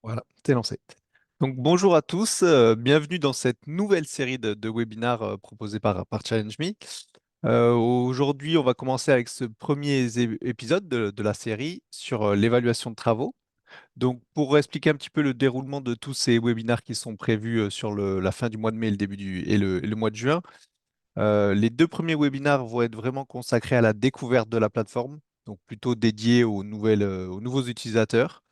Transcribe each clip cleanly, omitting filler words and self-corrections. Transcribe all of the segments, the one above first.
Voilà, t'es lancé. Donc bonjour à tous, bienvenue dans cette nouvelle série de webinaires proposés par Challenge Me. Aujourd'hui, on va commencer avec ce premier épisode de la série sur l'évaluation de travaux. Donc pour expliquer un petit peu le déroulement de tous ces webinaires qui sont prévus sur la fin du mois de mai, le début et le mois de juin, les deux premiers webinaires vont être vraiment consacrés à la découverte de la plateforme, donc plutôt dédiés aux nouveaux utilisateurs.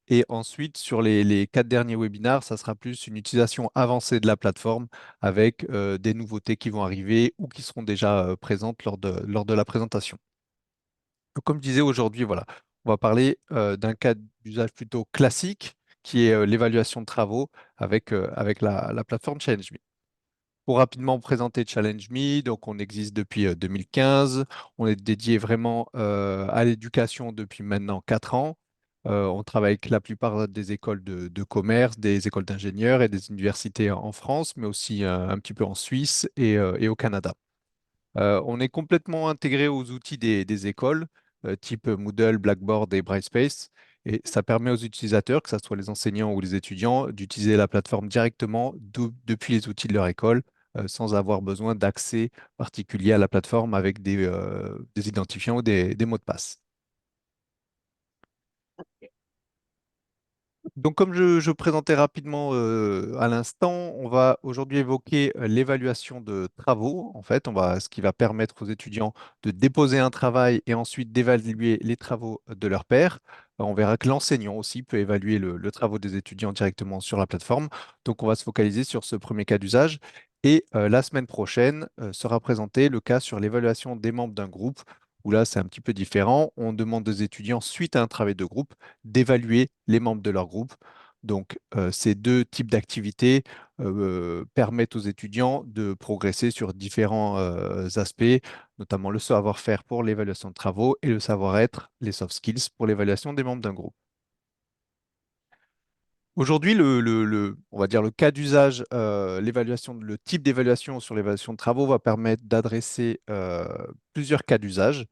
Et ensuite, sur les 4 derniers webinaires, ça sera plus une utilisation avancée de la plateforme avec des nouveautés qui vont arriver ou qui seront déjà présentes lors de la présentation. Donc, comme je disais aujourd'hui, voilà, on va parler d'un cas d'usage plutôt classique qui est l'évaluation de travaux avec la plateforme Challenge Me. Pour rapidement présenter Challenge Me, donc on existe depuis 2015. On est dédié vraiment à l'éducation depuis maintenant 4 ans. On travaille avec la plupart des écoles de commerce, des écoles d'ingénieurs et des universités en France, mais aussi un petit peu en Suisse et au Canada. On est complètement intégré aux outils des écoles, type Moodle, Blackboard et Brightspace. Et ça permet aux utilisateurs, que ce soit les enseignants ou les étudiants, d'utiliser la plateforme directement depuis les outils de leur école, sans avoir besoin d'accès particulier à la plateforme avec des identifiants ou des mots de passe. Donc, comme je présentais rapidement à l'instant, on va aujourd'hui évoquer l'évaluation de travaux. En fait, ce qui va permettre aux étudiants de déposer un travail et ensuite d'évaluer les travaux de leur pair. On verra que l'enseignant aussi peut évaluer le travaux des étudiants directement sur la plateforme. Donc, on va se focaliser sur ce premier cas d'usage. Et la semaine prochaine sera présenté le cas sur l'évaluation des membres d'un groupe, où là, c'est un petit peu différent. On demande aux étudiants, suite à un travail de groupe, d'évaluer les membres de leur groupe. Donc, ces deux types d'activités permettent aux étudiants de progresser sur différents aspects, notamment le savoir-faire pour l'évaluation de travaux et le savoir-être, les soft skills pour l'évaluation des membres d'un groupe. Aujourd'hui, on va dire le cas d'usage, le type d'évaluation sur l'évaluation de travaux va permettre d'adresser plusieurs cas d'usage.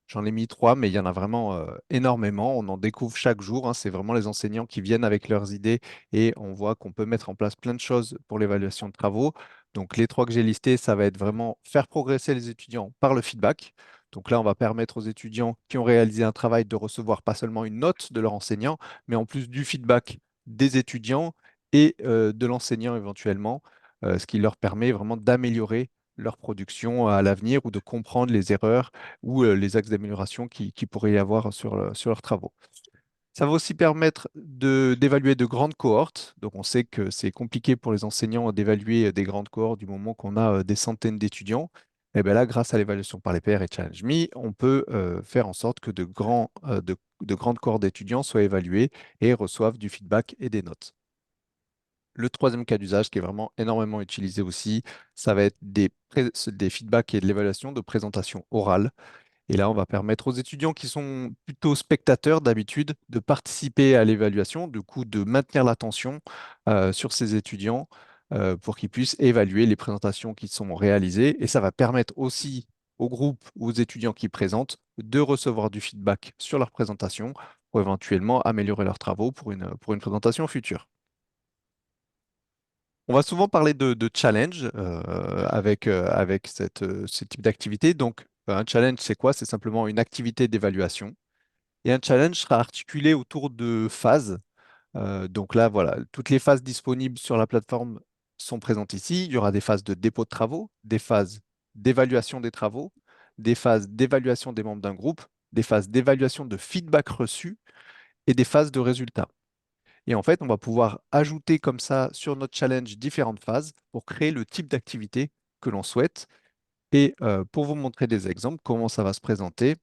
J'en ai mis 3, mais il y en a vraiment énormément. On en découvre chaque jour, hein. C'est vraiment les enseignants qui viennent avec leurs idées et on voit qu'on peut mettre en place plein de choses pour l'évaluation de travaux. Donc, les 3 que j'ai listés, ça va être vraiment faire progresser les étudiants par le feedback. Donc là, on va permettre aux étudiants qui ont réalisé un travail de recevoir pas seulement une note de leur enseignant, mais en plus du feedback des étudiants et de l'enseignant éventuellement, ce qui leur permet vraiment d'améliorer leur production à l'avenir ou de comprendre les erreurs ou les axes d'amélioration qui pourrait y avoir sur leurs travaux. Ça va aussi permettre d'évaluer de grandes cohortes. Donc, on sait que c'est compliqué pour les enseignants d'évaluer des grandes cohortes du moment qu'on a des centaines d'étudiants. Et bien là, grâce à l'évaluation par les pairs et Challenge Me, on peut faire en sorte que de grandes cohortes d'étudiants soient évalués et reçoivent du feedback et des notes. Le troisième cas d'usage qui est vraiment énormément utilisé aussi, ça va être des feedbacks et de l'évaluation de présentation orale. Et là, on va permettre aux étudiants qui sont plutôt spectateurs d'habitude de participer à l'évaluation, du coup de maintenir l'attention sur ces étudiants pour qu'ils puissent évaluer les présentations qui sont réalisées. Et ça va permettre aussi au groupe ou aux étudiants qui présentent de recevoir du feedback sur leur présentation pour éventuellement améliorer leurs travaux pour une présentation future. On va souvent parler de challenge avec ce type d'activité. Donc, un challenge, c'est quoi? C'est simplement une activité d'évaluation. Et un challenge sera articulé autour de phases. Donc là, voilà, toutes les phases disponibles sur la plateforme sont présentes ici. Il y aura des phases de dépôt de travaux, des phases d'évaluation des travaux, des phases d'évaluation des membres d'un groupe, des phases d'évaluation de feedback reçu et des phases de résultats. Et en fait, on va pouvoir ajouter comme ça sur notre challenge différentes phases pour créer le type d'activité que l'on souhaite. Et pour vous montrer des exemples, comment ça va se présenter,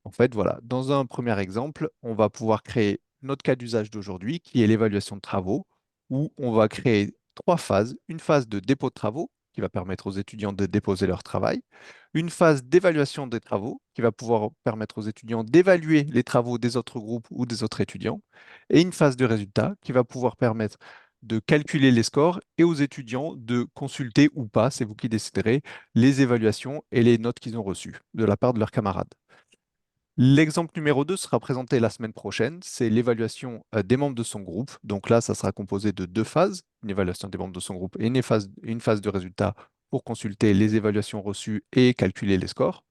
en fait, voilà, dans un premier exemple, on va pouvoir créer notre cas d'usage d'aujourd'hui, qui est l'évaluation de travaux, où on va créer 3 phases. Une phase de dépôt de travaux, qui va permettre aux étudiants de déposer leur travail. Une phase d'évaluation des travaux, qui va pouvoir permettre aux étudiants d'évaluer les travaux des autres groupes ou des autres étudiants. Et une phase de résultat, qui va pouvoir permettre de calculer les scores et aux étudiants de consulter ou pas, c'est vous qui déciderez, les évaluations et les notes qu'ils ont reçues de la part de leurs camarades. L'exemple numéro 2 sera présenté la semaine prochaine. C'est l'évaluation des membres de son groupe. Donc là, ça sera composé de deux phases, une évaluation des membres de son groupe et une phase de résultat pour consulter les évaluations reçues et calculer les scores.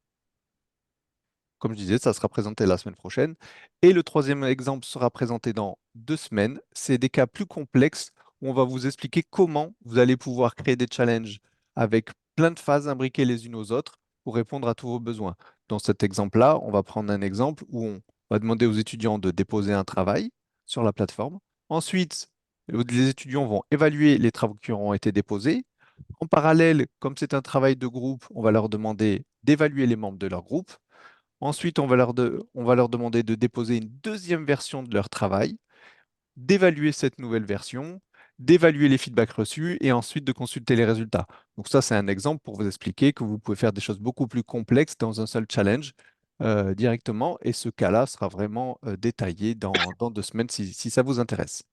Comme je disais, ça sera présenté la semaine prochaine. Et le troisième exemple sera présenté dans 2 semaines. C'est des cas plus complexes où on va vous expliquer comment vous allez pouvoir créer des challenges avec plein de phases imbriquées les unes aux autres pour répondre à tous vos besoins. Dans cet exemple-là, on va prendre un exemple où on va demander aux étudiants de déposer un travail sur la plateforme. Ensuite, les étudiants vont évaluer les travaux qui auront été déposés. En parallèle, comme c'est un travail de groupe, on va leur demander d'évaluer les membres de leur groupe. Ensuite, on va leur demander de déposer une deuxième version de leur travail, d'évaluer cette nouvelle version, d'évaluer les feedbacks reçus et ensuite de consulter les résultats. Donc ça, c'est un exemple pour vous expliquer que vous pouvez faire des choses beaucoup plus complexes dans un seul challenge directement. Et ce cas-là sera vraiment détaillé dans 2 semaines si ça vous intéresse.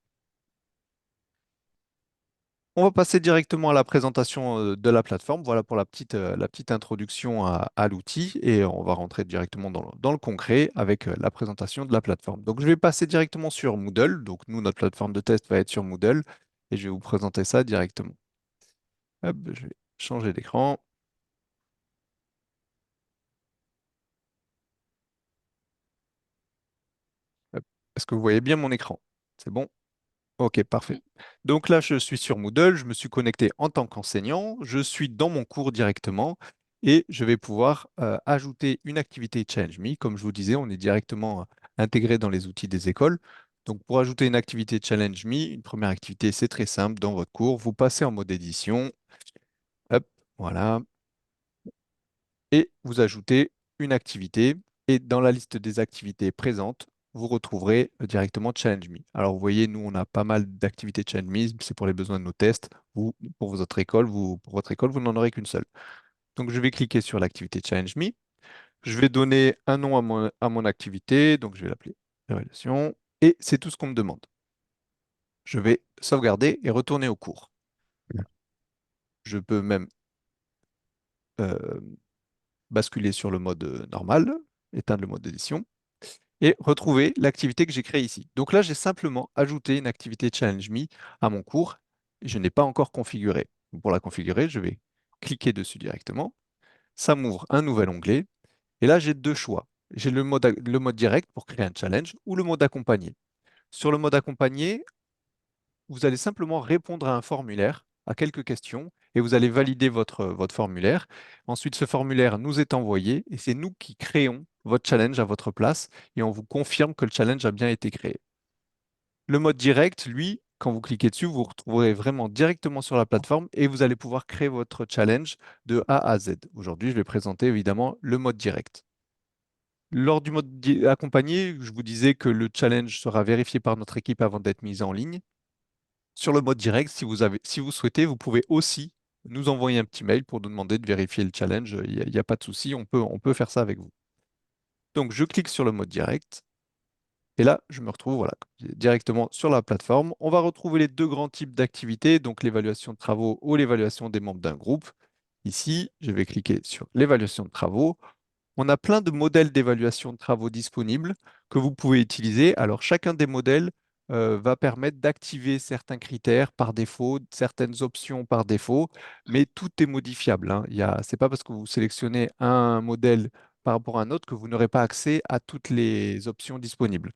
On va passer directement à la présentation de la plateforme. Voilà pour la petite introduction à l'outil et on va rentrer directement dans le concret avec la présentation de la plateforme. Donc, je vais passer directement sur Moodle. Donc, nous, notre plateforme de test va être sur Moodle et je vais vous présenter ça directement. Hop, je vais changer d'écran. Hop. Est-ce que vous voyez bien mon écran? C'est bon? Ok, parfait. Donc là, je suis sur Moodle, je me suis connecté en tant qu'enseignant, je suis dans mon cours directement et je vais pouvoir ajouter une activité Challenge Me. Comme je vous disais, on est directement intégré dans les outils des écoles. Donc pour ajouter une activité Challenge Me, une première activité, c'est très simple. Dans votre cours, vous passez en mode édition, hop, voilà, et vous ajoutez une activité. Et dans la liste des activités présentes, vous retrouverez directement Challenge Me. Alors, vous voyez, nous, on a pas mal d'activités Challenge Me, c'est pour les besoins de nos tests. Vous, pour votre école, vous n'en aurez qu'une seule. Donc, je vais cliquer sur l'activité Challenge Me. Je vais donner un nom à mon activité, donc je vais l'appeler évaluation. Et c'est tout ce qu'on me demande. Je vais sauvegarder et retourner au cours. Je peux même euh, basculer sur le mode normal, éteindre le mode d'édition et retrouver l'activité que j'ai créée ici. Donc là, j'ai simplement ajouté une activité Challenge Me à mon cours. Je n'ai pas encore configuré. Pour la configurer, je vais cliquer dessus directement. Ça m'ouvre un nouvel onglet. Et là, j'ai deux choix. J'ai le mode direct pour créer un challenge ou le mode accompagné. Sur le mode accompagné, vous allez simplement répondre à un formulaire, à quelques questions, et vous allez valider votre formulaire. Ensuite, ce formulaire nous est envoyé et c'est nous qui créons votre challenge à votre place et on vous confirme que le challenge a bien été créé. Le mode direct, lui, quand vous cliquez dessus, vous vous retrouverez vraiment directement sur la plateforme et vous allez pouvoir créer votre challenge de A à Z. Aujourd'hui, je vais présenter évidemment le mode direct. Lors du mode accompagné, je vous disais que le challenge sera vérifié par notre équipe avant d'être mis en ligne. Sur le mode direct, si vous souhaitez, vous pouvez aussi nous envoyer un petit mail pour nous demander de vérifier le challenge. Il n'y a pas de souci, on peut faire ça avec vous. Donc, je clique sur le mode direct et là, je me retrouve voilà, directement sur la plateforme. On va retrouver les deux grands types d'activités, donc l'évaluation de travaux ou l'évaluation des membres d'un groupe. Ici, je vais cliquer sur l'évaluation de travaux. On a plein de modèles d'évaluation de travaux disponibles que vous pouvez utiliser. Alors, chacun des modèles va permettre d'activer certains critères par défaut, certaines options par défaut, mais tout est modifiable, hein. C'est pas parce que vous sélectionnez un modèle par rapport à un autre que vous n'aurez pas accès à toutes les options disponibles.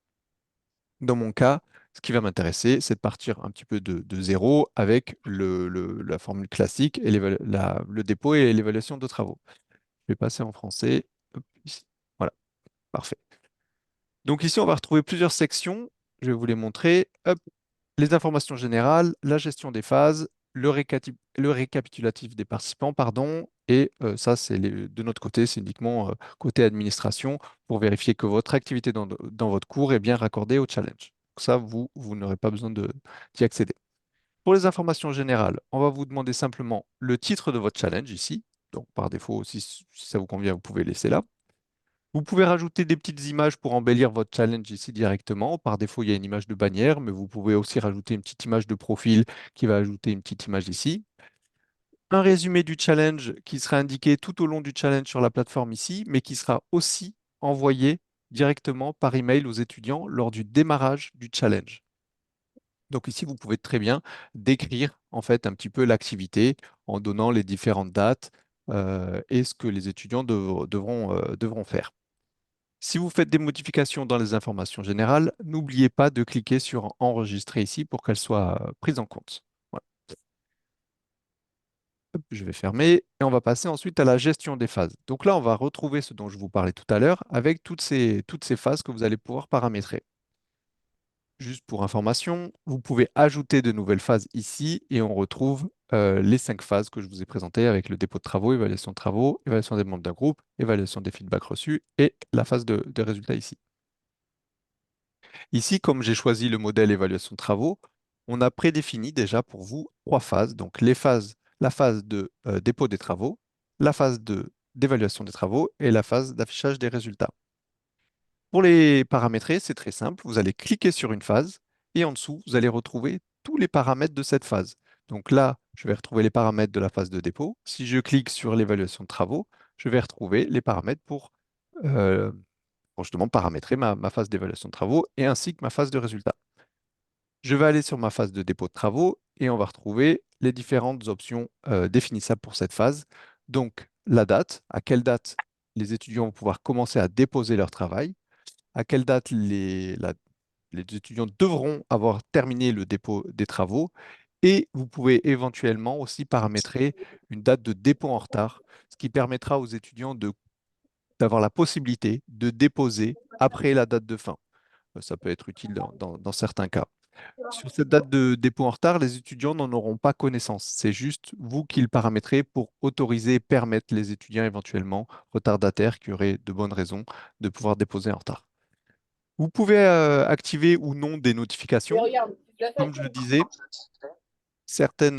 Dans mon cas, ce qui va m'intéresser, c'est de partir un petit peu de zéro avec la formule classique et le dépôt et l'évaluation de travaux. Je vais passer en français. Hop, ici. Voilà, parfait. Donc ici, on va retrouver plusieurs sections. Je vais vous les montrer. Hop, les informations générales, la gestion des phases, le récapitulatif des participants, pardon. Et ça, de notre côté, c'est uniquement côté administration pour vérifier que votre activité dans votre cours est bien raccordée au challenge. Donc ça, vous n'aurez pas besoin d'y accéder. Pour les informations générales, on va vous demander simplement le titre de votre challenge ici. Donc par défaut, si ça vous convient, vous pouvez laisser là. Vous pouvez rajouter des petites images pour embellir votre challenge ici directement. Par défaut, il y a une image de bannière, mais vous pouvez aussi rajouter une petite image de profil qui va ajouter une petite image ici. Un résumé du challenge qui sera indiqué tout au long du challenge sur la plateforme ici, mais qui sera aussi envoyé directement par email aux étudiants lors du démarrage du challenge. Donc ici, vous pouvez très bien décrire en fait un petit peu l'activité en donnant les différentes dates et ce que les étudiants devront faire. Si vous faites des modifications dans les informations générales, n'oubliez pas de cliquer sur Enregistrer ici pour qu'elles soient prises en compte. Voilà. Hop, je vais fermer et on va passer ensuite à la gestion des phases. Donc là, on va retrouver ce dont je vous parlais tout à l'heure avec toutes ces phases que vous allez pouvoir paramétrer. Juste pour information, vous pouvez ajouter de nouvelles phases ici et on retrouve les 5 phases que je vous ai présentées avec le dépôt de travaux, évaluation des membres d'un groupe, évaluation des feedbacks reçus et la phase de résultat ici. Ici, comme j'ai choisi le modèle évaluation de travaux, on a prédéfini déjà pour vous 3 phases. Donc la phase de dépôt des travaux, la phase d'évaluation des travaux et la phase d'affichage des résultats. Pour les paramétrer, c'est très simple. Vous allez cliquer sur une phase et en dessous, vous allez retrouver tous les paramètres de cette phase. Donc là, je vais retrouver les paramètres de la phase de dépôt. Si je clique sur l'évaluation de travaux, je vais retrouver les paramètres euh, pour justement paramétrer ma phase d'évaluation de travaux et ainsi que ma phase de résultat. Je vais aller sur ma phase de dépôt de travaux et on va retrouver les différentes options définissables pour cette phase. Donc, la date, à quelle date les étudiants vont pouvoir commencer à déposer leur travail, à quelle date les étudiants devront avoir terminé le dépôt des travaux et vous pouvez éventuellement aussi paramétrer une date de dépôt en retard, ce qui permettra aux étudiants d'avoir la possibilité de déposer après la date de fin. Ça peut être utile dans certains cas. Sur cette date de dépôt en retard, les étudiants n'en auront pas connaissance. C'est juste vous qui le paramétrez pour autoriser et permettre les étudiants éventuellement retardataires qui auraient de bonnes raisons de pouvoir déposer en retard. Vous pouvez activer ou non des Mais notifications. regarde, tu l'as Comme fait. je le disais, certaines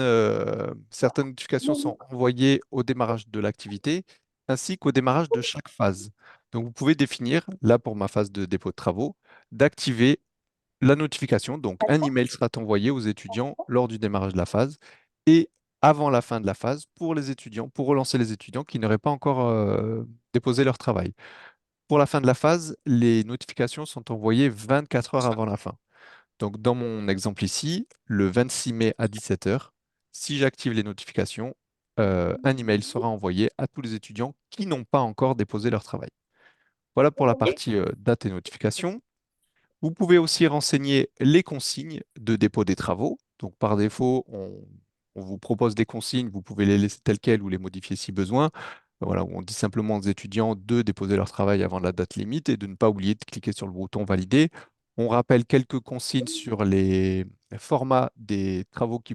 notifications sont envoyées au démarrage de l'activité ainsi qu'au démarrage de chaque phase. Donc, vous pouvez définir, là pour ma phase de dépôt de travaux, d'activer la notification. Donc, un email sera envoyé aux étudiants lors du démarrage de la phase et avant la fin de la phase pour les étudiants, pour relancer les étudiants qui n'auraient pas encore déposé leur travail. Pour la fin de la phase, les notifications sont envoyées 24 heures avant la fin. Donc, dans mon exemple ici, le 26 mai à 17 heures, si j'active les notifications, un email sera envoyé à tous les étudiants qui n'ont pas encore déposé leur travail. Voilà pour la partie date et notification. Vous pouvez aussi renseigner les consignes de dépôt des travaux. Donc, par défaut, on vous propose des consignes, vous pouvez les laisser telles quelles ou les modifier si besoin. Voilà, on dit simplement aux étudiants de déposer leur travail avant la date limite et de ne pas oublier de cliquer sur le bouton valider. On rappelle quelques consignes sur les formats des travaux qui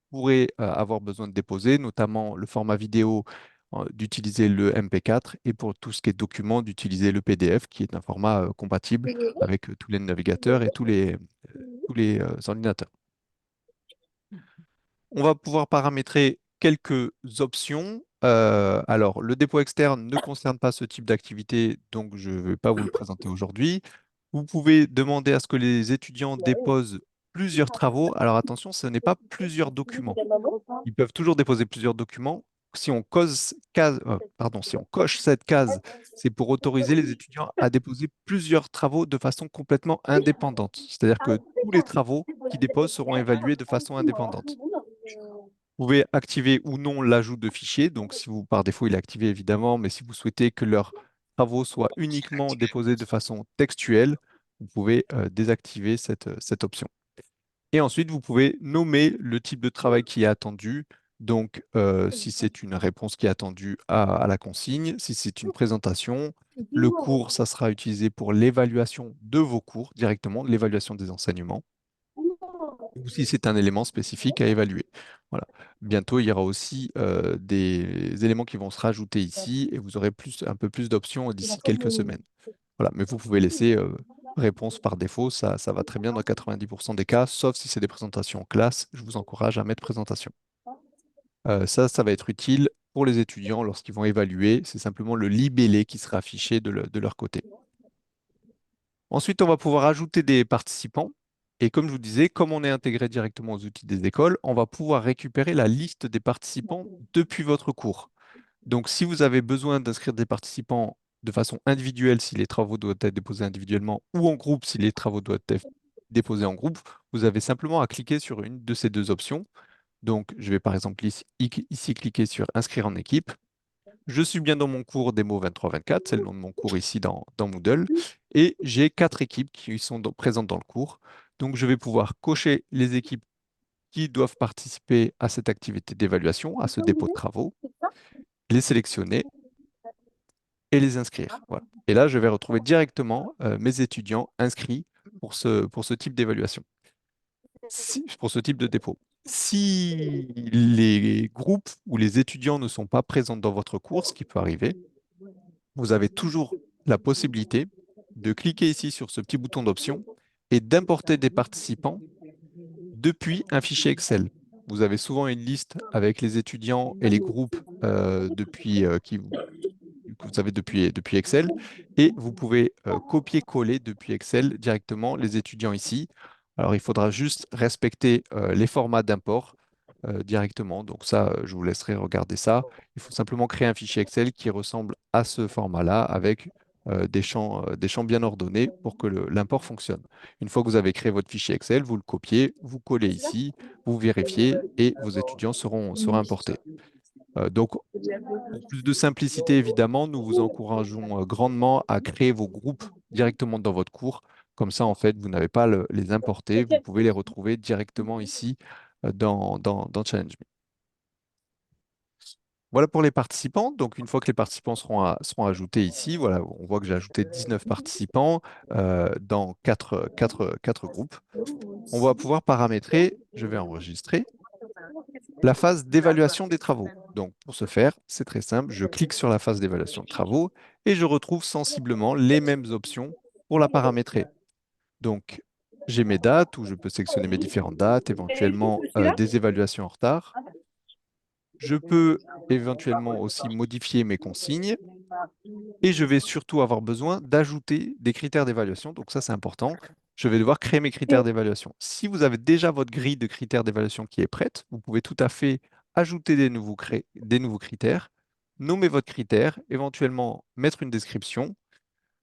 pourraient avoir besoin de déposer, notamment le format vidéo d'utiliser le MP4 et pour tout ce qui est document d'utiliser le PDF qui est un format compatible avec tous les navigateurs et tous les ordinateurs. On va pouvoir paramétrer quelques options. Alors, le dépôt externe ne concerne pas ce type d'activité, donc je ne vais pas vous le présenter aujourd'hui. Vous pouvez demander à ce que les étudiants déposent plusieurs travaux. Alors attention, ce n'est pas plusieurs documents. Ils peuvent toujours déposer plusieurs documents. Si on coche cette case, c'est pour autoriser les étudiants à déposer plusieurs travaux de façon complètement indépendante. C'est-à-dire que tous les travaux qu'ils déposent seront évalués de façon indépendante. Vous pouvez activer ou non l'ajout de fichiers. Donc, si vous, par défaut, il est activé évidemment, mais si vous souhaitez que leurs travaux soient uniquement déposés de façon textuelle, vous pouvez désactiver cette option. Et ensuite, vous pouvez nommer le type de travail qui est attendu. Donc, si c'est une réponse qui est attendue à la consigne, si c'est une présentation, le cours, ça sera utilisé pour l'évaluation de vos cours directement, l'évaluation des enseignements, ou si c'est un élément spécifique à évaluer. Voilà. Bientôt, il y aura aussi des éléments qui vont se rajouter ici et vous aurez un peu plus d'options d'ici quelques semaines. Voilà, mais vous pouvez laisser réponse par défaut, ça va très bien dans 90% des cas, sauf si c'est des présentations en classe, je vous encourage à mettre présentation. Ça va être utile pour les étudiants lorsqu'ils vont évaluer, c'est simplement le libellé qui sera affiché de leur côté. Ensuite, on va pouvoir ajouter des participants. Et comme je vous disais, comme on est intégré directement aux outils des écoles, on va pouvoir récupérer la liste des participants depuis votre cours. Donc, si vous avez besoin d'inscrire des participants de façon individuelle si les travaux doivent être déposés individuellement ou en groupe si les travaux doivent être déposés en groupe, vous avez simplement à cliquer sur une de ces deux options. Donc, je vais par exemple ici cliquer sur Inscrire en équipe. Je suis bien dans mon cours démo 23-24, c'est le nom de mon cours ici dans Moodle, et j'ai quatre équipes qui sont présentes dans le cours. Donc, je vais pouvoir cocher les équipes qui doivent participer à cette activité d'évaluation, à ce dépôt de travaux, les sélectionner et les inscrire. Voilà. Et là, je vais retrouver directement mes étudiants inscrits pour ce type d'évaluation, pour ce type de dépôt. Si les groupes ou les étudiants ne sont pas présents dans votre cours, ce qui peut arriver, vous avez toujours la possibilité de cliquer ici sur ce petit bouton d'option et d'importer des participants depuis un fichier Excel. Vous avez souvent une liste avec les étudiants et les groupes que vous avez depuis Excel et vous pouvez copier-coller depuis Excel directement les étudiants ici. Alors, il faudra juste respecter les formats d'import directement. Donc ça, je vous laisserai regarder ça. Il faut simplement créer un fichier Excel qui ressemble à ce format-là avec des champs bien ordonnés pour que l'import fonctionne. Une fois que vous avez créé votre fichier Excel, vous le copiez, vous collez ici, vous vérifiez et vos étudiants seront importés. Donc, pour plus de simplicité, évidemment, nous vous encourageons grandement à créer vos groupes directement dans votre cours. Comme ça, en fait, vous n'avez pas à les importer, vous pouvez les retrouver directement ici dans Challenge Me. Voilà pour les participants. Donc, une fois que les participants seront ajoutés ici, voilà, on voit que j'ai ajouté 19 participants dans quatre groupes. On va pouvoir paramétrer, je vais enregistrer, la phase d'évaluation des travaux. Donc, pour ce faire, c'est très simple. Je clique sur la phase d'évaluation de travaux et je retrouve sensiblement les mêmes options pour la paramétrer. Donc, j'ai mes dates où je peux sélectionner mes différentes dates, éventuellement des évaluations en retard. Je peux éventuellement aussi modifier mes consignes et je vais surtout avoir besoin d'ajouter des critères d'évaluation. Donc ça, c'est important. Je vais devoir créer mes critères d'évaluation. Si vous avez déjà votre grille de critères d'évaluation qui est prête, vous pouvez tout à fait ajouter des nouveaux critères, nommer votre critère, éventuellement mettre une description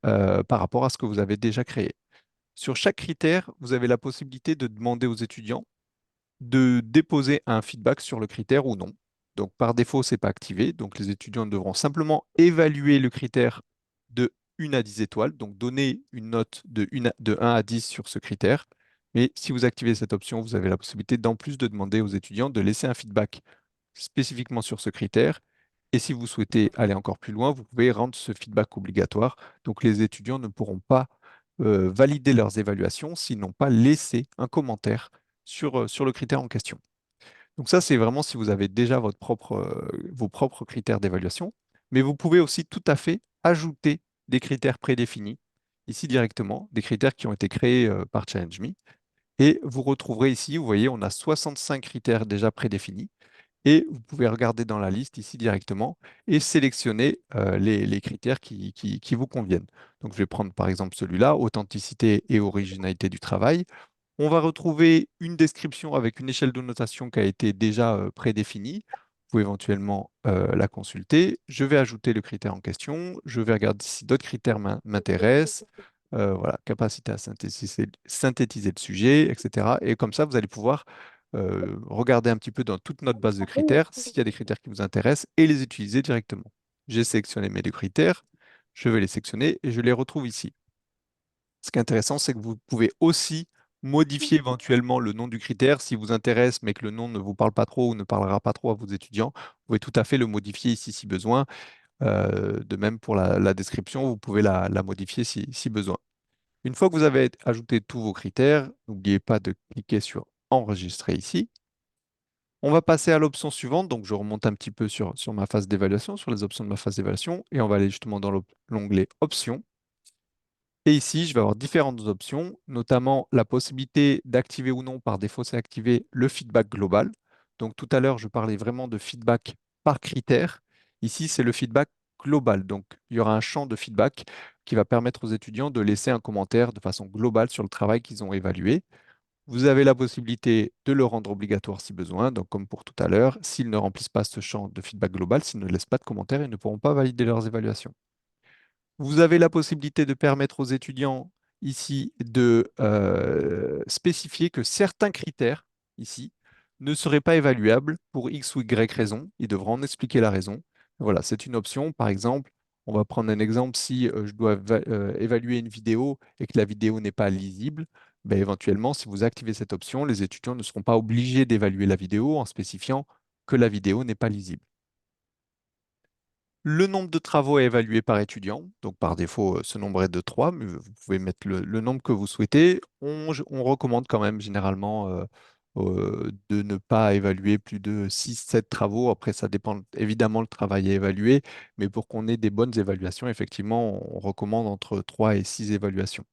par rapport à ce que vous avez déjà créé. Sur chaque critère, vous avez la possibilité de demander aux étudiants de déposer un feedback sur le critère ou non. Donc, par défaut, ce n'est pas activé. Donc, les étudiants devront simplement évaluer le critère de 1 à 10 étoiles, donc donner une note de 1 à 10 sur ce critère. Mais si vous activez cette option, vous avez la possibilité d'en plus de demander aux étudiants de laisser un feedback spécifiquement sur ce critère. Et si vous souhaitez aller encore plus loin, vous pouvez rendre ce feedback obligatoire. Donc, les étudiants ne pourront pas valider leurs évaluations s'ils n'ont pas laissé un commentaire sur le critère en question. Donc ça, c'est vraiment si vous avez déjà vos propres critères d'évaluation, mais vous pouvez aussi tout à fait ajouter des critères prédéfinis, ici directement, des critères qui ont été créés par Challenge Me. Et vous retrouverez ici, vous voyez, on a 65 critères déjà prédéfinis. Et vous pouvez regarder dans la liste ici directement et sélectionner les critères qui vous conviennent. Donc je vais prendre par exemple celui-là, authenticité et originalité du travail. On va retrouver une description avec une échelle de notation qui a été déjà prédéfinie. Vous pouvez éventuellement la consulter. Je vais ajouter le critère en question. Je vais regarder si d'autres critères m'intéressent. Voilà, capacité à synthétiser le sujet, etc. Et comme ça, vous allez pouvoir regarder un petit peu dans toute notre base de critères s'il y a des critères qui vous intéressent et les utiliser directement. J'ai sélectionné mes deux critères. Je vais les sélectionner et je les retrouve ici. Ce qui est intéressant, c'est que vous pouvez aussi modifier éventuellement le nom du critère si vous intéresse, mais que le nom ne vous parle pas trop ou ne parlera pas trop à vos étudiants. Vous pouvez tout à fait le modifier ici si besoin. De même pour la description, vous pouvez la modifier si besoin. Une fois que vous avez ajouté tous vos critères, n'oubliez pas de cliquer sur Enregistrer ici. On va passer à l'option suivante. Donc, je remonte un petit peu sur ma phase d'évaluation, sur les options de ma phase d'évaluation, et on va aller justement dans l'onglet Options. Et ici, je vais avoir différentes options, notamment la possibilité d'activer ou non, par défaut, c'est activé le feedback global. Donc tout à l'heure, je parlais vraiment de feedback par critère. Ici, c'est le feedback global. Donc il y aura un champ de feedback qui va permettre aux étudiants de laisser un commentaire de façon globale sur le travail qu'ils ont évalué. Vous avez la possibilité de le rendre obligatoire si besoin, donc comme pour tout à l'heure, s'ils ne remplissent pas ce champ de feedback global, s'ils ne laissent pas de commentaires, ils ne pourront pas valider leurs évaluations. Vous avez la possibilité de permettre aux étudiants ici de spécifier que certains critères ici ne seraient pas évaluables pour X ou Y raison. Ils devront en expliquer la raison. Voilà, c'est une option. Par exemple, on va prendre un exemple si je dois évaluer une vidéo et que la vidéo n'est pas lisible. Ben, éventuellement, si vous activez cette option, les étudiants ne seront pas obligés d'évaluer la vidéo en spécifiant que la vidéo n'est pas lisible. Le nombre de travaux est évalué par étudiant, donc par défaut, ce nombre est de 3, mais vous pouvez mettre le nombre que vous souhaitez. On recommande quand même généralement de ne pas évaluer plus de 6, 7 travaux. Après, ça dépend évidemment le travail à évaluer, mais pour qu'on ait des bonnes évaluations, effectivement, on recommande entre 3 et 6 évaluations.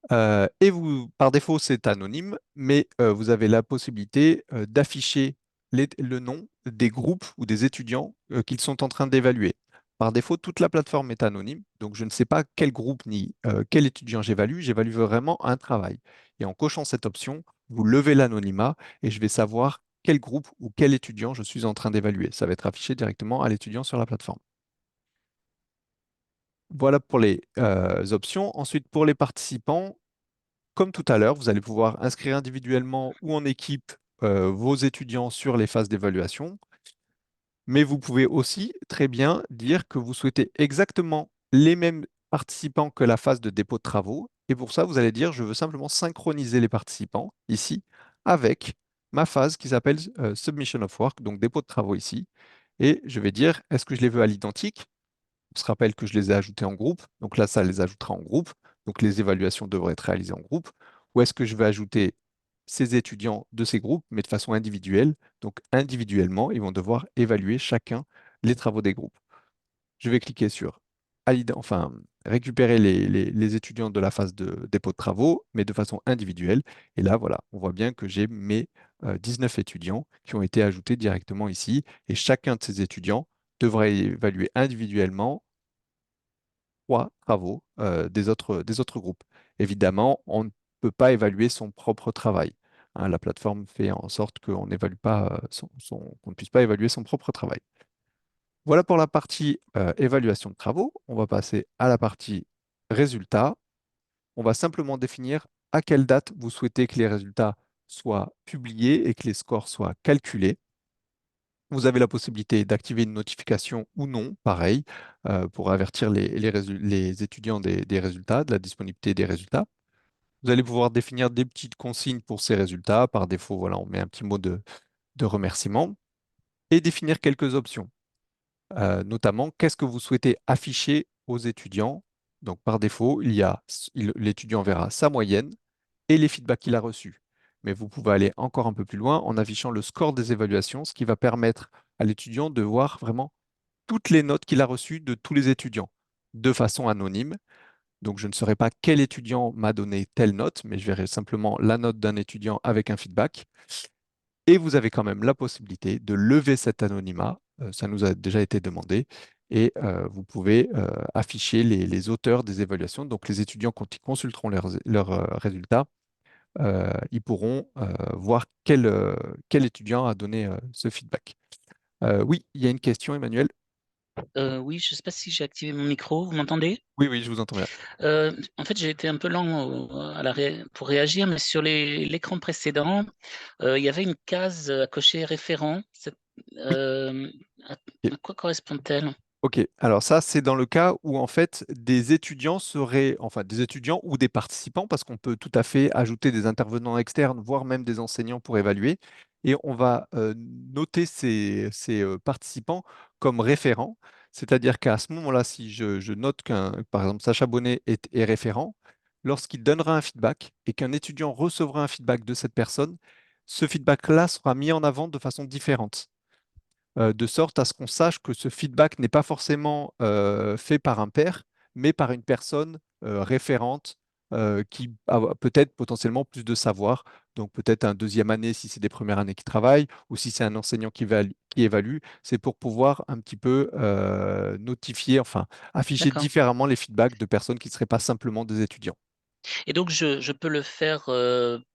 Et vous, par défaut, c'est anonyme, mais vous avez la possibilité d'afficher le nom des groupes ou des étudiants qu'ils sont en train d'évaluer. Par défaut, toute la plateforme est anonyme, donc je ne sais pas quel groupe ni quel étudiant j'évalue. J'évalue vraiment un travail. Et en cochant cette option, vous levez l'anonymat et je vais savoir quel groupe ou quel étudiant je suis en train d'évaluer. Ça va être affiché directement à l'étudiant sur la plateforme. Voilà pour les options. Ensuite, pour les participants, comme tout à l'heure, vous allez pouvoir inscrire individuellement ou en équipe vos étudiants sur les phases d'évaluation, mais vous pouvez aussi très bien dire que vous souhaitez exactement les mêmes participants que la phase de dépôt de travaux. Et pour ça, vous allez dire, je veux simplement synchroniser les participants ici avec ma phase qui s'appelle Submission of Work, donc dépôt de travaux ici. Et je vais dire, est-ce que je les veux à l'identique? On se rappelle que je les ai ajoutés en groupe. Donc là, ça les ajoutera en groupe. Donc les évaluations devraient être réalisées en groupe. Ou est-ce que je vais ajouter ces étudiants de ces groupes, mais de façon individuelle? Donc individuellement, ils vont devoir évaluer chacun les travaux des groupes. Je vais cliquer sur enfin, récupérer les étudiants de la phase de dépôt de travaux, mais de façon individuelle. Et là, voilà, on voit bien que j'ai mes 19 étudiants qui ont été ajoutés directement ici. Et chacun de ces étudiants devra évaluer individuellement 3 travaux des autres groupes. Évidemment, on ne peut pas évaluer son propre travail. Hein, la plateforme fait en sorte qu'on n'évalue pas qu'on ne puisse pas évaluer son propre travail. Voilà pour la partie évaluation de travaux. On va passer à la partie résultats. On va simplement définir à quelle date vous souhaitez que les résultats soient publiés et que les scores soient calculés. Vous avez la possibilité d'activer une notification ou non, pareil, pour avertir les étudiants des résultats, de la disponibilité des résultats. Vous allez pouvoir définir des petites consignes pour ces résultats. Par défaut, voilà, on met un petit mot de remerciement et définir quelques options. Notamment, qu'est-ce que vous souhaitez afficher aux étudiants? Donc, par défaut, l'étudiant verra sa moyenne et les feedbacks qu'il a reçus. Mais vous pouvez aller encore un peu plus loin en affichant le score des évaluations, ce qui va permettre à l'étudiant de voir vraiment toutes les notes qu'il a reçues de tous les étudiants de façon anonyme. Donc, je ne saurais pas quel étudiant m'a donné telle note, mais je verrai simplement la note d'un étudiant avec un feedback. Et vous avez quand même la possibilité de lever cet anonymat. Ça nous a déjà été demandé. Et vous pouvez afficher les auteurs des évaluations. Donc, les étudiants, quand ils consulteront leurs résultats, ils pourront voir quel étudiant a donné ce feedback. Oui, il y a une question, Emmanuel. Oui, je ne sais pas si j'ai activé mon micro, vous m'entendez? Oui, oui, je vous entends bien. En fait, j'ai été un peu lent pour réagir, mais sur l'écran précédent, il y avait une case, à cocher référent. Oui. Hem, à Ok. à quoi correspond-elle? Ok, alors ça, c'est dans le cas où en fait des étudiants seraient, enfin des étudiants ou des participants, parce qu'on peut tout à fait ajouter des intervenants externes, voire même des enseignants pour évaluer, et on va noter ces participants comme référents, c'est-à-dire qu'à ce moment-là, si je note par exemple, Sacha Bonnet est référent, lorsqu'il donnera un feedback et qu'un étudiant recevra un feedback de cette personne, ce feedback-là sera mis en avant de façon différente de sorte à ce qu'on sache que ce feedback n'est pas forcément fait par un père, mais par une personne référente qui a peut-être potentiellement plus de savoir. Donc peut-être un deuxième année si c'est des premières années qui travaillent, ou si c'est un enseignant qui évalue, c'est pour pouvoir un petit peu notifier, enfin afficher D'accord, différemment les feedbacks de personnes qui ne seraient pas simplement des étudiants. et donc je peux le faire,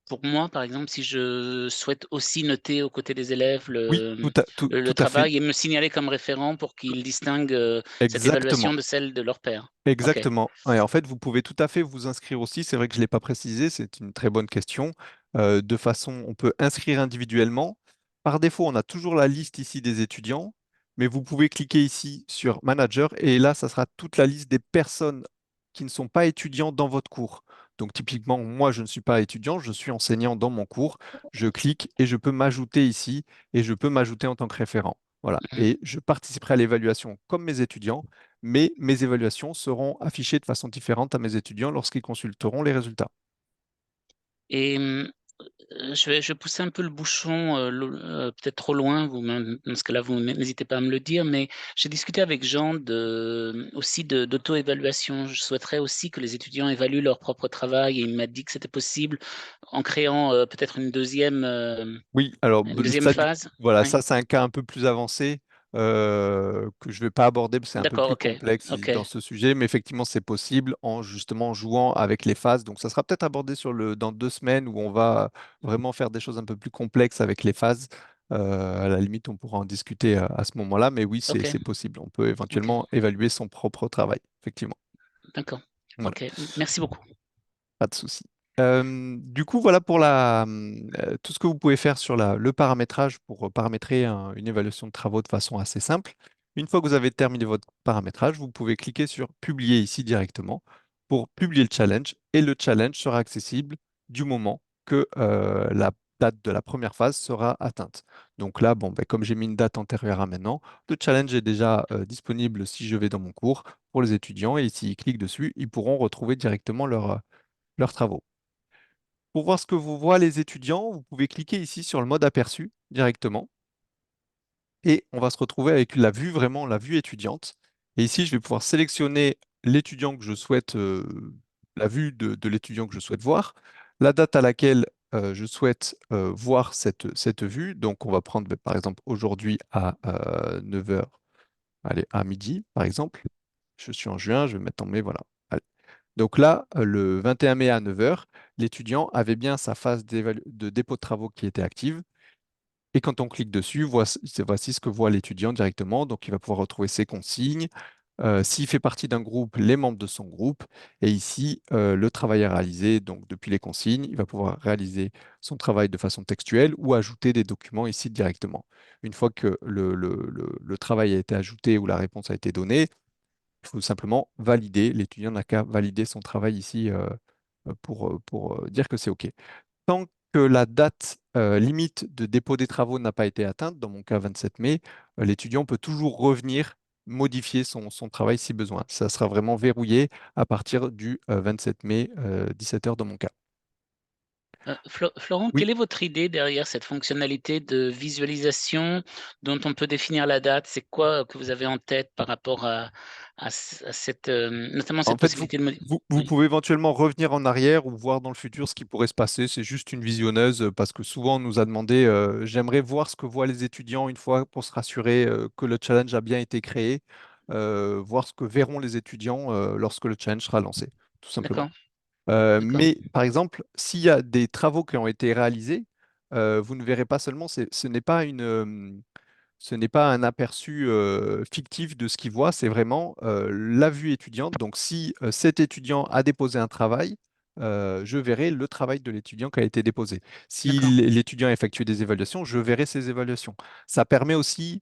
pour moi, par exemple, si je souhaite aussi noter aux côtés des élèves Oui, le tout à fait. travail et me signaler comme référent pour qu'ils distinguent cette évaluation Exactement. de celle de leur père. OK. Exactement. Ouais, en fait, vous pouvez tout à fait vous inscrire aussi. C'est vrai que je ne l'ai pas précisé, c'est une très bonne question. De façon, on peut inscrire individuellement. Par défaut, on a toujours la liste ici des étudiants, mais vous pouvez cliquer ici sur Manager et là, ça sera toute la liste des personnes qui ne sont pas étudiants dans votre cours. Donc, typiquement, moi, je ne suis pas étudiant, je suis enseignant dans mon cours. Je clique et je peux m'ajouter ici et je peux m'ajouter en tant que référent. Voilà. Mhm. Et je participerai à l'évaluation comme mes étudiants, mais mes évaluations seront affichées de façon différente à mes étudiants lorsqu'ils consulteront les résultats. Et je vais pousser un peu le bouchon, peut-être trop loin, vous même dans ce cas-là, vous n'hésitez pas à me le dire, mais j'ai discuté avec Jean aussi d'auto-évaluation. Je souhaiterais aussi que les étudiants évaluent leur propre travail et il m'a dit que c'était possible en créant, peut-être Oui, alors une deuxième ça, phase. voilà, Oui. ça c'est un cas un peu plus avancé que je ne vais pas aborder parce que c'est un peu D'accord, plus OK, complexe dans OK, ce sujet, mais effectivement c'est possible en justement jouant avec les phases. Donc ça sera peut-être abordé dans 2 semaines où on va vraiment faire des choses un peu plus complexes avec les phases. À la limite, on pourra en discuter à ce moment-là, mais oui, OK, c'est possible. On peut OK, éventuellement évaluer son propre travail, effectivement. d'accord. Voilà. OK, merci beaucoup. Pas de souci. Du coup, voilà pour tout ce que vous pouvez faire sur le paramétrage pour paramétrer une évaluation de travaux de façon assez simple. Une fois que vous avez terminé votre paramétrage, vous pouvez cliquer sur Publier ici directement pour publier le challenge et le challenge sera accessible du moment que la date de la première phase sera atteinte. Donc là, bon, ben, comme j'ai mis une date antérieure à maintenant, le challenge est déjà disponible si je vais dans mon cours pour les étudiants et s'ils cliquent dessus, ils pourront retrouver directement leurs travaux. Pour voir ce que vous voient les étudiants, vous pouvez cliquer ici sur le mode aperçu directement et on va se retrouver avec la vue, vraiment la vue étudiante. Et ici, je vais pouvoir sélectionner l'étudiant que je souhaite, la vue de l'étudiant que je souhaite voir, la date à laquelle je souhaite voir cette vue. Donc, on va prendre par exemple aujourd'hui à 9 heures, allez, à midi par exemple. Je suis en juin, je vais mettre en mai, voilà. Donc là, le 21 mai à 9 heures, l'étudiant avait bien sa phase de dépôt de travaux qui était active. Et quand on clique dessus, voici ce que voit l'étudiant directement. Donc il va pouvoir retrouver ses consignes, s'il fait partie d'un groupe, les membres de son groupe. Et ici, le travail à réaliser. Donc depuis les consignes, il va pouvoir réaliser son travail de façon textuelle ou ajouter des documents ici directement. Une fois que le travail a été ajouté ou la réponse a été donnée, il faut simplement valider. L'étudiant n'a qu'à valider son travail ici pour dire que c'est OK. Tant que la date limite de dépôt des travaux n'a pas été atteinte, dans mon cas 27 mai, l'étudiant peut toujours revenir modifier son travail si besoin. Ça sera vraiment verrouillé à partir du 27 mai, 17 heures dans mon cas. Florent, Oui, quelle est votre idée derrière cette fonctionnalité de visualisation dont on peut définir la date? C'est quoi que vous avez en tête par rapport à cette, notamment en cette fait, possibilité de modi vous oui, pouvez éventuellement revenir en arrière ou voir dans le futur ce qui pourrait se passer. C'est juste une visionneuse parce que souvent on nous a demandé, j'aimerais voir ce que voient les étudiants une fois pour se rassurer que le challenge a bien été créé, voir ce que verront les étudiants lorsque le challenge sera lancé, tout simplement. d'accord, d'accord, Mais par exemple, s'il y a des travaux qui ont été réalisés, vous ne verrez pas seulement, ce n'est pas un aperçu fictif de ce qu'il voit, c'est vraiment la vue étudiante. Donc, si cet étudiant a déposé un travail, je verrai le travail de l'étudiant qui a été déposé. Si d'accord. l'étudiant a effectué des évaluations, je verrai ses évaluations. Ça permet aussi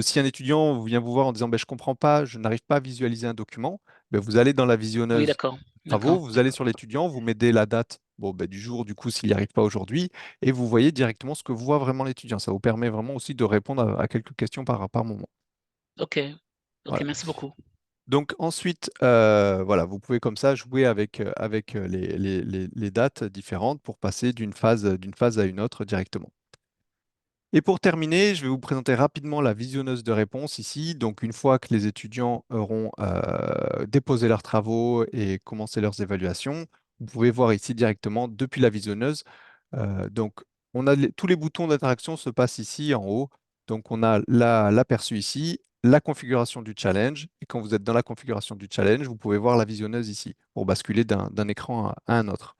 si un étudiant vient vous voir en disant ben, je ne comprends pas, je n'arrive pas à visualiser un document, ben, vous allez dans la Oui, visionneuse d'accord, travaux, d'accord, vous allez d'accord. sur l'étudiant, vous mettez la date bon, ben, du jour, du coup, s'il n'y arrive pas aujourd'hui, et vous voyez directement ce que voit vraiment l'étudiant. Ça vous permet vraiment aussi de répondre à quelques questions par moment. OK, OK, Voilà. merci beaucoup. Donc ensuite, voilà, vous pouvez comme ça jouer avec les dates différentes pour passer d'une phase à une autre directement. Et pour terminer, je vais vous présenter rapidement la visionneuse de réponse ici. Donc, une fois que les étudiants auront déposé leurs travaux et commencé leurs évaluations, vous pouvez voir ici directement depuis la visionneuse. Donc, tous les boutons d'interaction se passent ici en haut. Donc, on a l'aperçu ici, la configuration du challenge. Et quand vous êtes dans la configuration du challenge, vous pouvez voir la visionneuse ici pour basculer d'un écran à un autre.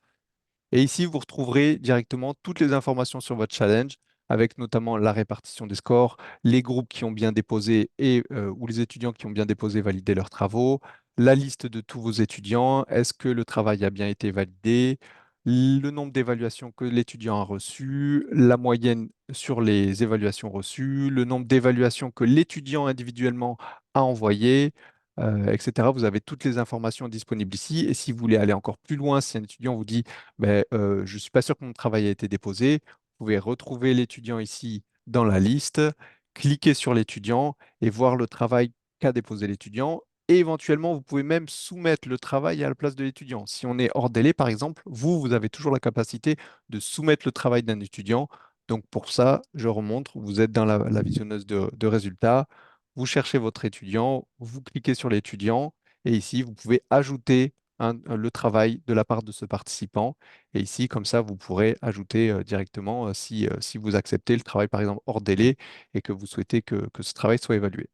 Et ici, vous retrouverez directement toutes les informations sur votre challenge, avec notamment la répartition des scores, les groupes qui ont bien déposé et ou les étudiants qui ont bien déposé validé leurs travaux, la liste de tous vos étudiants, est-ce que le travail a bien été validé, le nombre d'évaluations que l'étudiant a reçues, la moyenne sur les évaluations reçues, le nombre d'évaluations que l'étudiant individuellement a envoyées, etc. Vous avez toutes les informations disponibles ici. Et si vous voulez aller encore plus loin, si un étudiant vous dit ben, je ne suis pas sûr que mon travail a été déposé, vous pouvez retrouver l'étudiant ici dans la liste, cliquer sur l'étudiant et voir le travail qu'a déposé l'étudiant. Et éventuellement, vous pouvez même soumettre le travail à la place de l'étudiant. Si on est hors délai, par exemple, vous avez toujours la capacité de soumettre le travail d'un étudiant. Donc pour ça, je remontre, vous êtes dans la visionneuse de résultats, vous cherchez votre étudiant, vous cliquez sur l'étudiant et ici, vous pouvez ajouter le travail de la part de ce participant. Et ici, comme ça, vous pourrez ajouter directement si vous acceptez le travail, par exemple, hors délai et que vous souhaitez que ce travail soit évalué.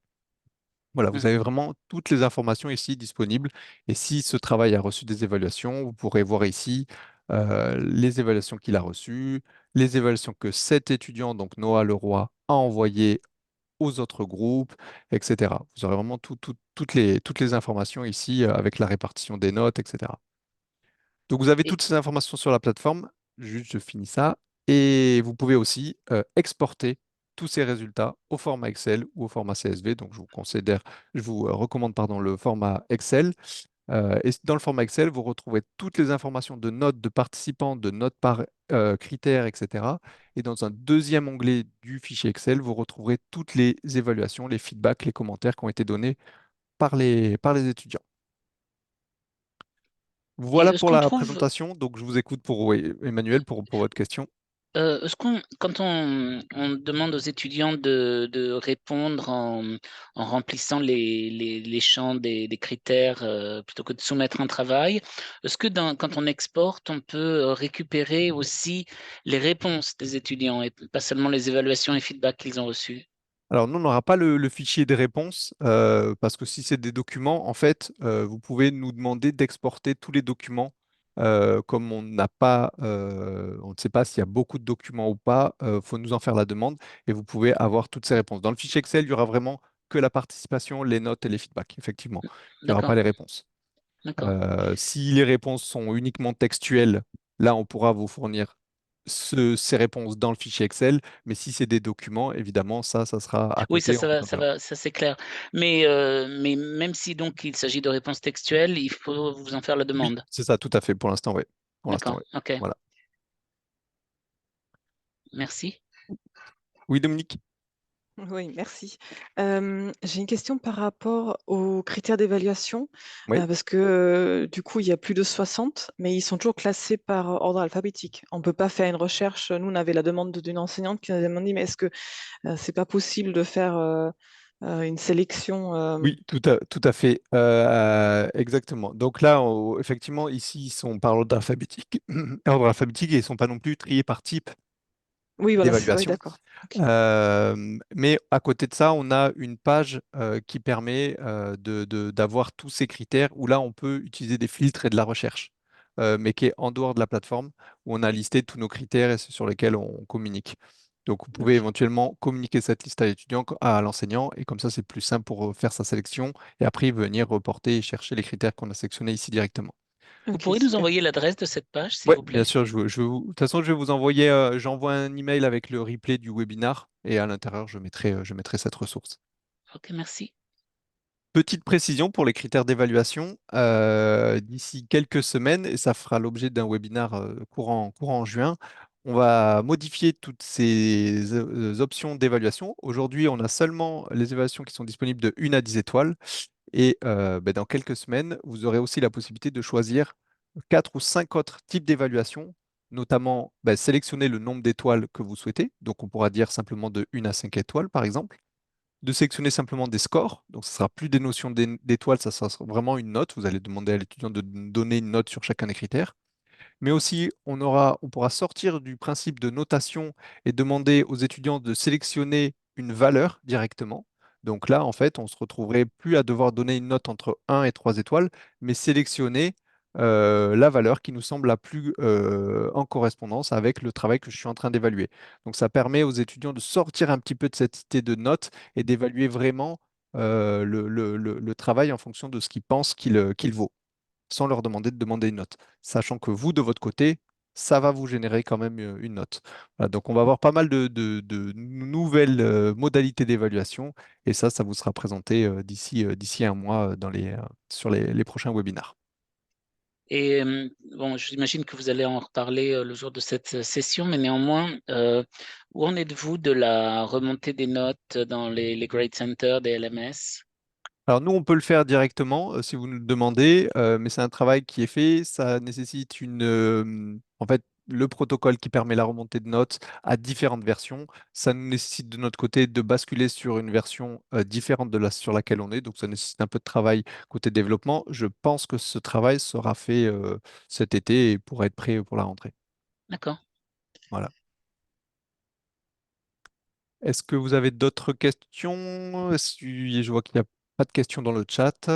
Voilà, vous avez Mhm. vraiment toutes les informations ici disponibles. Et si ce travail a reçu des évaluations, vous pourrez voir ici les évaluations qu'il a reçues, les évaluations que cet étudiant, donc Noah Leroy, a envoyées aux autres groupes, etc. Vous aurez vraiment toutes les informations ici avec la répartition des notes, etc. Donc vous avez Et, toutes ces informations sur la plateforme. Juste, je finis ça. Et vous pouvez aussi exporter tous ces résultats au format Excel ou au format CSV. Donc je vous recommande pardon, le format Excel. Et dans le format Excel, vous retrouvez toutes les informations de notes de participants, de notes par critères, etc. Et dans un deuxième onglet du fichier Excel, vous retrouverez toutes les évaluations, les feedbacks, les commentaires qui ont été donnés par les étudiants. et Voilà est-ce pour qu'on la trouve, présentation. Donc, je vous écoute pour oui, Emmanuel pour votre question. est-ce qu'on, quand on demande aux étudiants de répondre en remplissant les champs des critères plutôt que de soumettre un travail, est-ce que quand on exporte, on peut récupérer aussi les réponses des étudiants et pas seulement les évaluations et feedbacks qu'ils ont reçus? Alors, nous, on n'aura pas le fichier des réponses parce que si c'est des documents, en fait, vous pouvez nous demander d'exporter tous les documents. Comme on ne sait pas s'il y a beaucoup de documents ou pas, il faut nous en faire la demande et vous pouvez avoir toutes ces réponses. Dans le fichier Excel, il y aura vraiment que la participation, les notes et les feedbacks, effectivement. Il n'y aura pas D'accord, les réponses. d'accord. Si les réponses sont uniquement textuelles, là, on pourra vous fournir ces réponses dans le fichier Excel. Mais si c'est des documents, évidemment, ça sera à Oui, côté, on vous enverra. ça c'est clair. Mais même si donc il s'agit de réponses textuelles, il faut vous en faire la Oui, demande. c'est ça, tout à fait. Pour l'instant, oui. Pour l'instant, D'accord, oui. ok, Voilà. merci. Oui, Dominique? Oui, merci. J'ai une question par rapport aux critères d'évaluation, Oui. parce que du coup, il y a plus de 60, mais ils sont toujours classés par ordre alphabétique. On ne peut pas faire une recherche. Nous, on avait la demande d'une enseignante qui nous a demandé, mais est-ce que c'est pas possible de faire une sélection Oui, tout à fait. Exactement. Donc là, effectivement, ici, ils sont par ordre alphabétique. Ordre alphabétique et ils ne sont pas non plus triés par type Oui, voilà, c'est vrai, d'évaluation. d'accord. Ok. Mais à côté de ça, on a une page qui permet d'avoir tous ces critères où là, on peut utiliser des filtres et de la recherche, mais qui est en dehors de la plateforme où on a listé tous nos critères et c'est sur lesquels on communique. Donc, vous pouvez éventuellement communiquer cette liste à l'étudiant, à l'enseignant, et comme ça, c'est plus simple pour faire sa sélection et après venir reporter et chercher les critères qu'on a sélectionnés ici directement. Vous Ok, pourriez nous super. envoyer l'adresse de cette page, s'il Oui, vous bien plaît? sûr. De toute façon, je vais vous envoyer, j'envoie un email avec le replay du webinar et à l'intérieur, je mettrai cette ressource. Ok, merci. Petite précision pour les critères d'évaluation, d'ici quelques semaines, et ça fera l'objet d'un webinar courant en juin, on va modifier toutes ces options d'évaluation. Aujourd'hui, on a seulement les évaluations qui sont disponibles de 1 à 10 étoiles. Et ben, dans quelques semaines, vous aurez aussi la possibilité de choisir 4 ou 5 autres types d'évaluation, notamment ben, sélectionner le nombre d'étoiles que vous souhaitez. Donc, on pourra dire simplement de 1 à 5 étoiles, par exemple. De sélectionner simplement des scores. Donc, ce ne sera plus des notions d'étoiles, ça sera vraiment une note. Vous allez demander à l'étudiant de donner une note sur chacun des critères. Mais aussi, on pourra sortir du principe de notation et demander aux étudiants de sélectionner une valeur directement. Donc là, en fait, on se retrouverait plus à devoir donner une note entre 1 et 3 étoiles, mais sélectionner. la valeur qui nous semble la plus en correspondance avec le travail que je suis en train d'évaluer. Donc ça permet aux étudiants de sortir un petit peu de cette idée de notes et d'évaluer vraiment le travail en fonction de ce qu'ils pensent qu'il vaut, sans leur demander de demander une note, sachant que vous, de votre côté, ça va vous générer quand même une note. Voilà, donc on va avoir pas mal de nouvelles modalités d'évaluation et ça vous sera présenté d'ici un mois sur les prochains webinars. Et bon, j'imagine que vous allez en reparler le jour de cette session, mais néanmoins, où en êtes-vous de la remontée des notes dans les grade centers des LMS? Alors nous, on peut le faire directement si vous nous le demandez, mais c'est un travail qui est fait. Ça nécessite en fait, le protocole qui permet la remontée de notes à différentes versions. Ça nous nécessite de notre côté de basculer sur une version différente de la sur laquelle on est. Donc ça nécessite un peu de travail côté développement. Je pense que ce travail sera fait cet été et pourra être prêt pour la rentrée. D'accord. Voilà. Est-ce que vous avez d'autres questions? Je vois qu'il n'y a pas de questions dans le chat.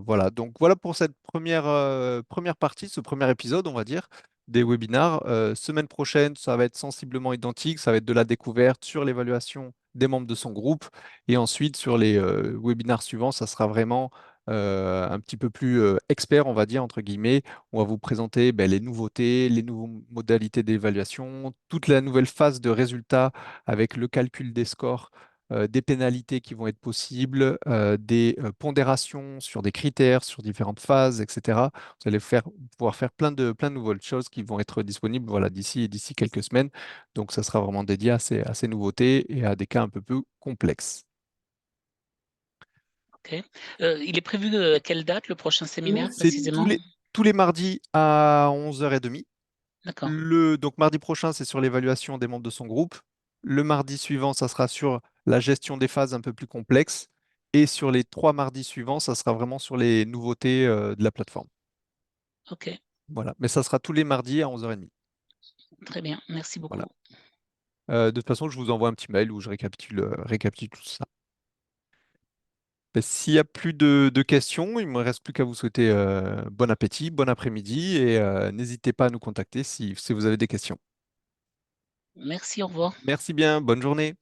Voilà, donc voilà pour cette première partie, ce premier épisode, on va dire, des webinars. Semaine prochaine, ça va être sensiblement identique. Ça va être de la découverte sur l'évaluation des membres de son groupe. Et ensuite, sur les webinars suivants, ça sera vraiment un petit peu plus expert, on va dire, entre guillemets. On va vous présenter ben, les nouveautés, les nouvelles modalités d'évaluation, toute la nouvelle phase de résultats avec le calcul des scores, des pénalités qui vont être possibles, des pondérations sur des critères, sur différentes phases, etc. Vous allez pouvoir faire plein de nouvelles choses qui vont être disponibles voilà, d'ici quelques semaines. Donc, ça sera vraiment dédié à ces nouveautés et à des cas un peu plus complexes. OK. Il est prévu à quelle date le prochain séminaire C'est précisément? tous les mardis à 11h30. D'accord. Donc mardi prochain, c'est sur l'évaluation des membres de son groupe. Le mardi suivant, ça sera sur la gestion des phases un peu plus complexes. Et sur les 3 mardis suivants, ça sera vraiment sur les nouveautés de la plateforme. OK. Voilà. Mais ça sera tous les mardis à 11h30. Très bien. Merci Voilà. beaucoup. De toute façon, je vous envoie un petit mail où je récapitule tout ça. Ben, s'il n'y a plus de questions, il ne me reste plus qu'à vous souhaiter bon appétit, bon après-midi et n'hésitez pas à nous contacter si vous avez des questions. Merci, au revoir. Merci bien, bonne journée.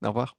Au revoir.